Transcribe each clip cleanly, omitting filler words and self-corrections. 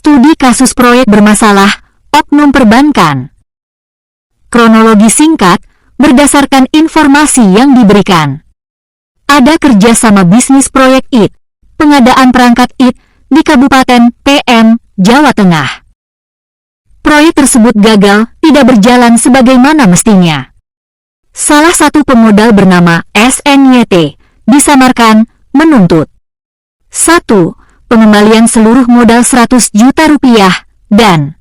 Studi kasus proyek bermasalah, oknum perbankan. Kronologi singkat, berdasarkan informasi yang diberikan. Ada kerjasama bisnis proyek IT, pengadaan perangkat IT, di Kabupaten PM, Jawa Tengah. Proyek tersebut gagal, tidak berjalan sebagaimana mestinya. Salah satu pemodal bernama SNYT, disamarkan, menuntut 1. Pengembalian seluruh modal 100 juta rupiah, dan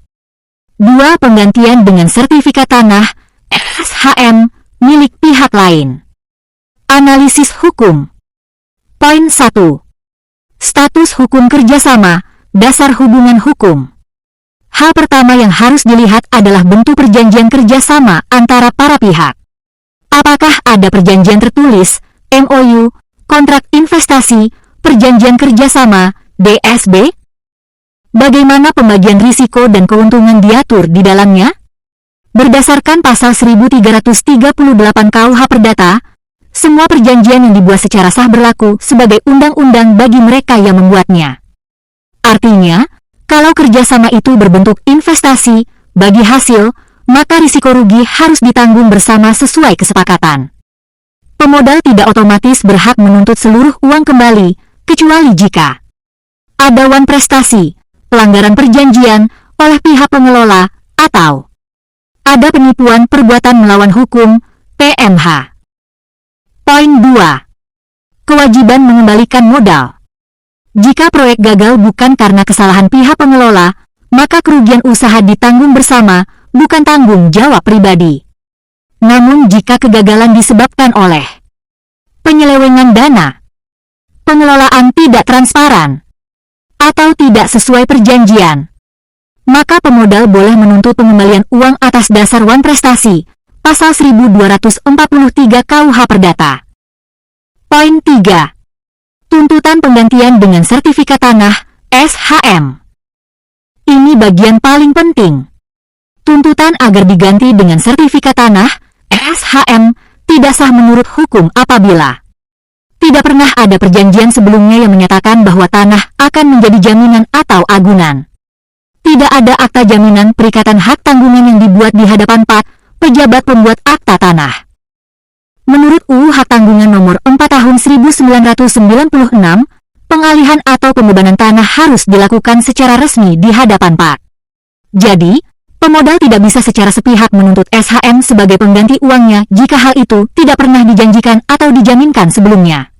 2. Penggantian dengan sertifikat tanah, SHM, milik pihak lain. Analisis hukum. Poin 1. Status hukum kerjasama, dasar hubungan hukum. Hal pertama yang harus dilihat adalah bentuk perjanjian kerjasama antara para pihak. Apakah ada perjanjian tertulis, MOU, kontrak investasi, perjanjian kerjasama, DSB? Bagaimana pembagian risiko dan keuntungan diatur di dalamnya? Berdasarkan pasal 1338 KUH Perdata, semua perjanjian yang dibuat secara sah berlaku sebagai undang-undang bagi mereka yang membuatnya. Artinya, kalau kerjasama itu berbentuk investasi, bagi hasil, maka risiko rugi harus ditanggung bersama sesuai kesepakatan. Pemodal tidak otomatis berhak menuntut seluruh uang kembali, kecuali jika ada wan prestasi, pelanggaran perjanjian oleh pihak pengelola, atau ada penipuan perbuatan melawan hukum, PMH. Poin 2. Kewajiban mengembalikan modal. Jika proyek gagal bukan karena kesalahan pihak pengelola, maka kerugian usaha ditanggung bersama, bukan tanggung jawab pribadi. Namun jika kegagalan disebabkan oleh penyelewengan dana, pengelolaan tidak transparan, atau tidak sesuai perjanjian, maka pemodal boleh menuntut pengembalian uang atas dasar wan prestasi, pasal 1243 KUH Perdata. Poin 3. Tuntutan penggantian dengan sertifikat tanah, SHM. Ini bagian paling penting. Tuntutan agar diganti dengan sertifikat tanah, SHM, tidak sah menurut hukum apabila tidak pernah ada perjanjian sebelumnya yang menyatakan bahwa tanah akan menjadi jaminan atau agunan. Tidak ada akta jaminan perikatan hak tanggungan yang dibuat di hadapan pejabat pembuat akta tanah. Menurut UU Hak Tanggungan Nomor 4 Tahun 1996, pengalihan atau pembebanan tanah harus dilakukan secara resmi di hadapan Jadi, pemodal tidak bisa secara sepihak menuntut SHM sebagai pengganti uangnya jika hal itu tidak pernah dijanjikan atau dijaminkan sebelumnya.